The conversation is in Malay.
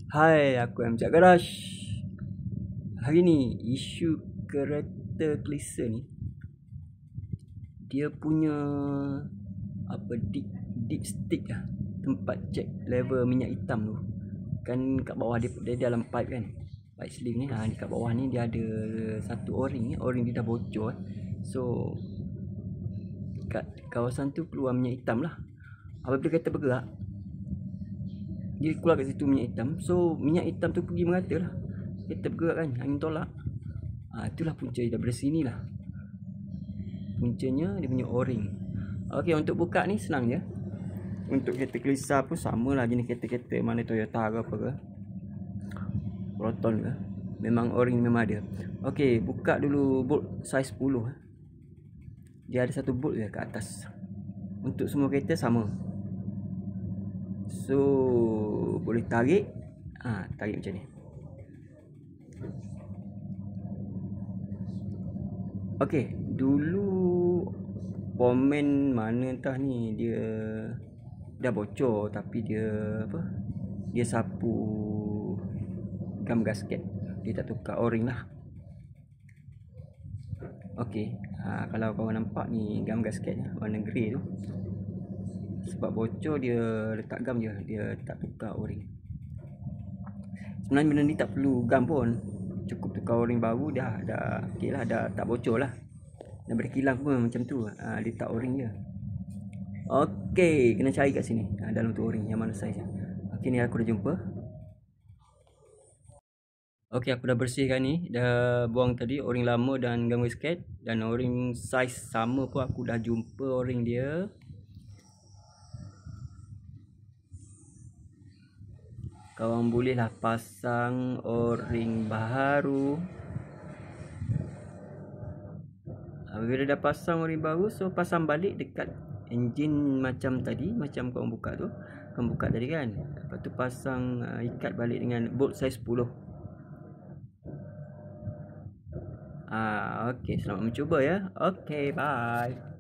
Hai, aku Amjad Garage. Hari ni isu kereta Klisa ni, dia punya apa dipstick lah, tempat cek level minyak hitam tu. Kan kat bawah dia dalam pipe kan. Pipe sleeve ni, ni kat bawah ni dia ada satu o-ring dia dah bocor. So kat kawasan tu keluar minyak hitam lah. Apabila kereta bergerak, dia keluar kat situ minyak hitam. So minyak hitam tu pergi merata lah. Kereta bergerak kan, angin tolak. Itulah punca daripada sini lah. Puncanya dia punya o-ring. Okey, untuk buka ni senang je. Untuk kereta Klisa pun sama lah, jenis kereta-kereta mana Toyota ke apa ke, Proton ke, memang o-ring memang ada. Okey, buka dulu bolt saiz 10. Dia ada satu bolt je kat atas. Untuk semua kereta sama. So boleh tarik. Tarik macam ni. Okey, dulu komen mana entah ni dia dah bocor, tapi dia sapu gam gasket, dia tak tukar o-ring lah. Okey, kalau korang nampak ni gam gasketnya warna grey tu, sebab bocor dia letak gam je, dia tak tukar o-ring. Sebenarnya benda ni tak perlu gam pun, cukup tukar o-ring baru dah okey lah, dah tak bocor lah. Daripada kilang pun macam tu, letak o-ring je. Okey, kena cari kat sini, dalam tu o-ring yang mana saiz. Okey, ni aku dah jumpa. Okey, aku dah bersihkan ni, dah buang tadi o-ring lama dan gam gasket, dan o-ring saiz sama pun aku dah jumpa o-ring dia. Kawan bolehlah pasang o-ring baru. Bila dah pasang o-ring baru, so pasang balik dekat enjin macam tadi, macam korang buka tu. Korang buka tadi kan. Lepas tu pasang, ikat balik dengan bolt saiz 10. Okey, selamat mencuba ya. Okey, bye.